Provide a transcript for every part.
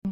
Hai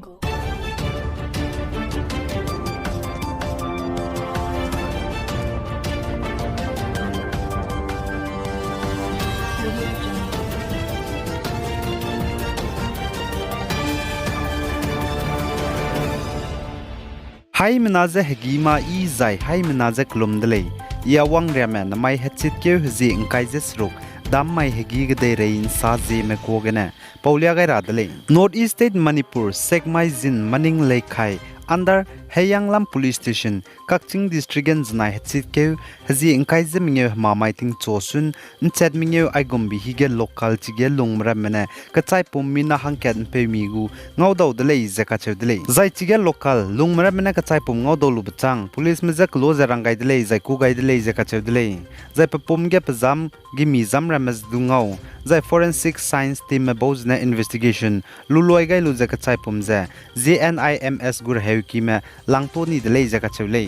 menaze hegima I zai hai menaze klumdele ya wang remen mai hetsit ke hzi ingkai jesruk dam mai hegi gede rein sa Zeme kogene paulia gai radale North East State Manipur Sekmai Zin Maning Lekhai under Hayanglam Police Station Kakching District and Znai hetsit ke hzi ingkai je mingye mamai ting chosun nchet mingye aigombi hige local chige lungra mene kachai pummina hangken pemigu ngaudaw dele zeka chedele zai chige local lungmra mene kachai pum ngaudaw lu bchang police me jak lo zarangai dele zai ku gai dele zeka chedele zai pum ge pzam gimi zam ramas dungau zai forensic science team me bozna investigation luloi gai lu zeka chai pum ze ZNIMS gur heuki me langto ni dele zeka chewle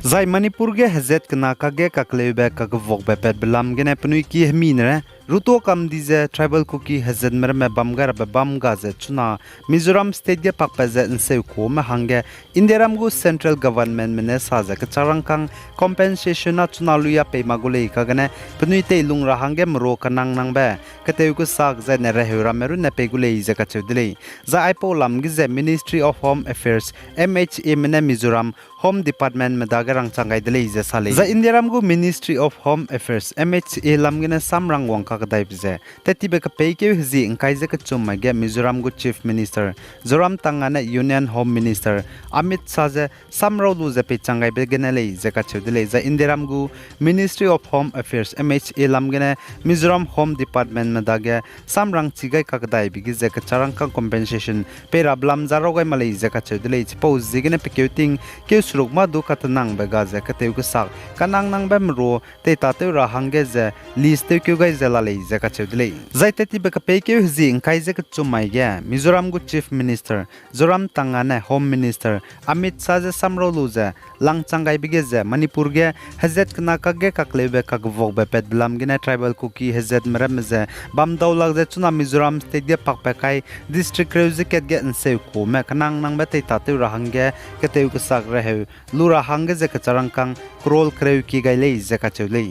Zai Manipur ge hazet kna kage kaklebe kag vok be pet belam gene pnui ki hminre ruto kam dize tribal cookie hazet mer me bamgar be bamga ze chuna Mizoram state ge pakpa ze nse ko me hange Indiram gu central government mene saza ka charangkang compensation na chuna luya pe magule ka gane pnui te lungra hange mro kanang nang be kate ku sak ze ne rehura meru ne pe gule ze ka chudile za aipo lam gi ze Ministry of Home Affairs MHA mene Mizoram Home Department me dagarang changai dele je sale za Indiram gu Ministry of Home Affairs MHA lamgene samrang wangka kadai bje tetibe ka peike hzi ingkai je ka chumma ge Mizoram gu Chief Minister Zoram tangane Union Home Minister Amit Saje samrolu je pe changai be genele je ka chudile za Indiram gu Ministry of Home Affairs MHA lamgene Mizoram Home Department me dage samrang chigai ka kadai bi je ka charang ka compensation pe rablam zarogai malai je ka chudile pose jigene pekeuting ke surukma du katanang bega je kateu ku sak kanang nang bem ro te ta te ra hange je list te kyu gai zela le je ka chedle zaite ti be ka pe ke hzi ingkai je ka chumai ge Mizoram gu Chief Minister Zoram tangane Home Minister Amit Shah je samro lu je langchangai bige je Manipur ge hazet kna ka ge kaklebe ka vok be pet blam ge na tribal cookie hazet meram je bam dawlag je chuna Mizoram state ge pakpakai district reuziket ge nse ko me kanang nang be te ta te ra hange kateu ku sak rehe lura hange je ka charangkang krol kreu ki gaile je ka chule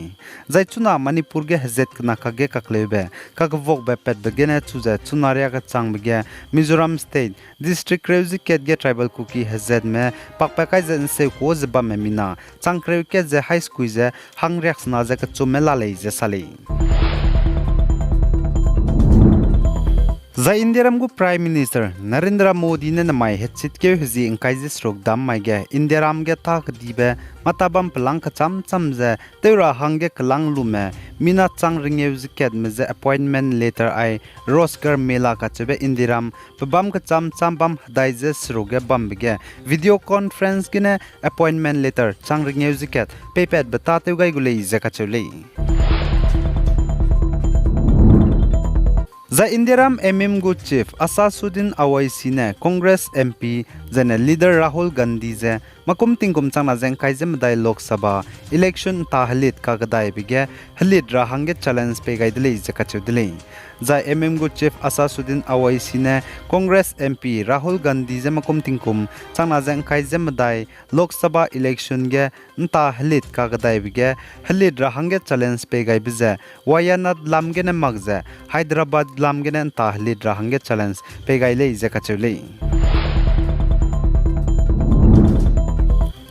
zai chuna Manipur ge hazet kna ka ge kaklebe ka vok be pet be gene chuja chunaria ka chang be Mizoram state district reuziket ge tribal cookie hazet me pakpakai je nse ko je ba me mina chang kreu ke je high school je hang rex na je ka chumela le je sale Zai Indiram gu Prime Minister Narendra Modi ne namai hetsit ke hzi ingkai je srok dam mai ge Indiram ge tak dibe matabam plang ka cham cham je teura hange klang lume mina chang ringeu ziket me je appointment letter ai Rosker mela ka chebe Indiram pabam ka cham cham bam dai je srok ge bam ge video conference ge ne appointment letter chang ringeu ziket pepet bata te gai gule je ka chule Za Indiram gu Chief Asasuddin Awaisi ne Congress MP jene leader Rahul Gandhi je makum tingkum changna jeng kai jem dai Lok Sabha election ta halit ka gadai bige halit ra hange challenge pe gai dile je ka chudile za gu Chief Asasuddin Awaisi ne Congress MP Rahul Gandhi je makum tingkum changna jeng kai jem dai Lok Sabha election ge nta halit ka gadai bige halit ra hange challenge pe gai bije Wayanad lamge ne magje Hyderabad lamge ne nta halit ra hange challenge pe gai le je ka chule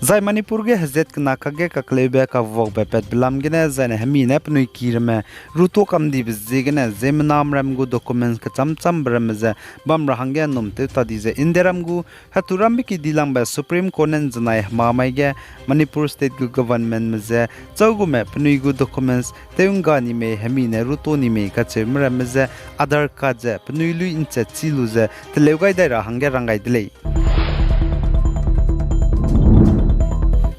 Zai Manipur ge hazet kna kage kaklebe ka vok be pet blam gene zane hamine pnui kirme ruto kam di bizigene zemnam ram gu documents ka cham cham bram ze bam rahange num te ta di ze Indiram gu haturam ki dilang ba Supreme Court nen janai ma mai ge Manipur state gu government me ze chaugu me pnui gu documents teunga ni me hamine ruto ni me ka chemra me ze Aadhaar card ze pnui lu inche chilu ze teleugai dai rahange rangai dile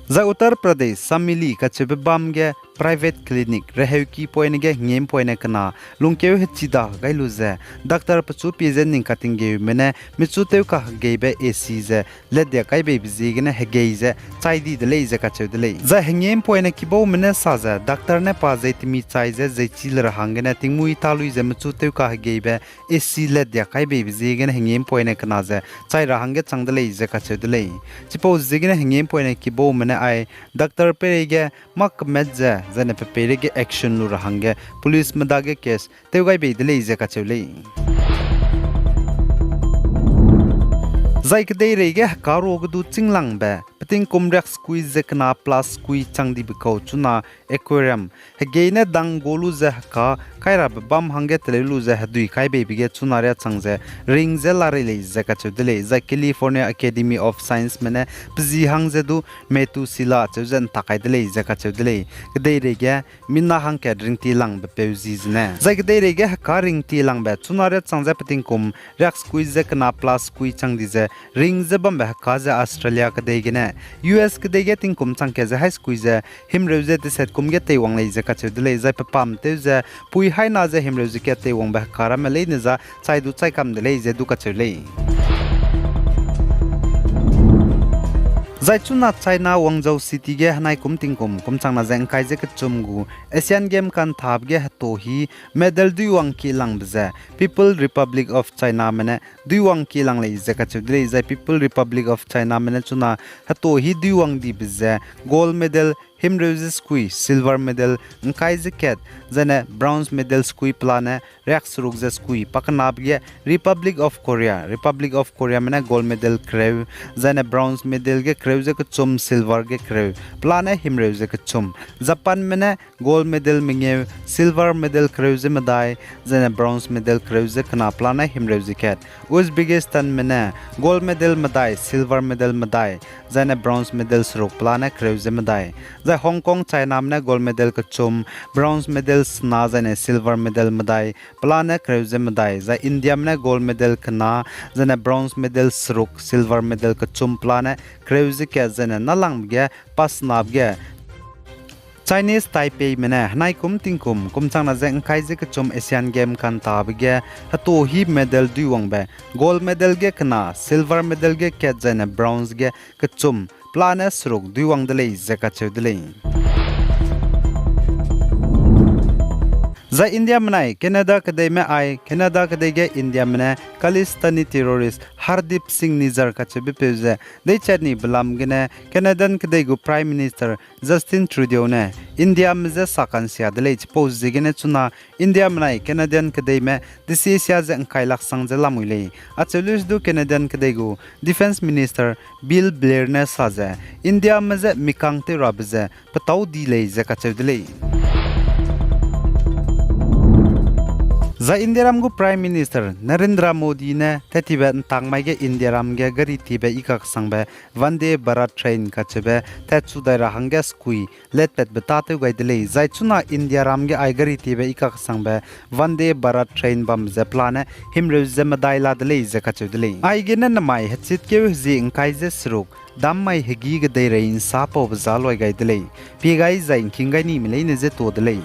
Za Uttar Pradesh Samili ka chebe bam ge private clinic reheuki poine ge ngem poine kana lungkeu hechida gailu ze doctor pachu pizen ning cutting ge mene michu teu ka ge be AC ze let de kai be bizi ge ne hege ze chaidi de le ze ka cheu de le za ngem poine ki bo mene sa ze doctor ne pa ze timi chai ze ze chil ra hang ne tingmui talu ze michu teu ka ge be AC let de kai be bizi ge ne ngem poine kana ze chai ra hang ge chang de le ze ka cheu de le suppose ze ge ne ngem poine ki bo mene ai doctor pe ge mak medze zane pe ge action lu rahange police madage case teugai be dele ze ka chule zaik dei rege karo gdu chinglang be pating kumrak squeeze ze kana plus squeeze changdi bikau chuna aquarium hegeine dang golu ze ka kaira bam hange telelu ze hadui kai be bige chuna ria changze ring ze lare le ze ka chudele za California Academy of Science mene pzi hangze du metu sila chuzen takai dele ze ka chudele dei rege minna hang ke ring ti lang be peuzi zne zaik dei rege ka ring ti lang be chuna ria changze pating kum rak squeeze ze kana plus squeeze changdi ze ring ze bam be ka ze Australia ka dei gene US ka dei ge ting kum chang ke ze high squeeze him reuze te set kum ge te wang le ze ka chudele za pam te ze pui hai na ze him reuze ke te wang be kara me le ne za chai du chai kam de le ze du ka chule Zaichuna China Wangzhou City ge hanai kum tingkum kumchangna zeng kai je ke chumgu Asian Game kan thap ge to hi medal duwang ki lang bza People Republic of China mene duwang ki lang le je ka chudle zai People Republic of China mene chuna hato hi duwang di bza gold medal him roses squee silver medal nkai je ket zane bronze medal squee plane rex ruk je squee pakanab ge Republic of Korea mene gold medal krev zane bronze medal ge krev je chum silver ge krev plane him rose ge chum Japan mene gold medal minge silver medal krev je medai zane bronze medal krev je kana plane him rose ket Uzbekistan mene gold medal medai silver medal medai zane bronze medal sruk plane krev je medai za Hong Kong China mene gold medal ka chum bronze medals na zane silver medal medai plane krev je medai za India mene gold medal kana zane bronze medal sruk silver medal ka chum plane krev je ke zane nalang ge pas nab ge Chinese Taipei mene hanai kum tingkum kumchangna zeng kai je ka chum Asian Game kan tab ge hato hi medal duwang be gold medal ge kana silver medal ge ke zane bronze ge ka chum plane sruk duwang dele je ka chudele za India manai Canada kadai me ai Canada kadai ge India mane Khalistani terrorist Hardeep Singh Nijjar ka chebe peze dei chani blam gene Canadian kadai go Prime Minister Justin Trudeau ne India mze sakan sia dele pose jigene chuna India manai Canadian kadai me disi sia je kai lak sang je lamuile achelus du Canadian kadai go Defense Minister Bill Blair ne saje India mze mikang te rabze patau di le je ka chedele za Indiaram go Prime Minister Narendra Modi ne thetibe tangmai ge Indiaram ge gari tibe ikak sangbe Vande Bharat train ka chebe thatchu daira hangge skui let pet betate gaidele zai chuna Indiaram ge ai gari tibe ikak sangbe Vande Bharat train bam ze plane himre zemadai la dele ze ka chudele ai ge na mai hachit ke ji ingkai je sruk dam mai hegi ge dei rein sapo bazaloi gaidele pi gai zai kingai ni milei ne je to dele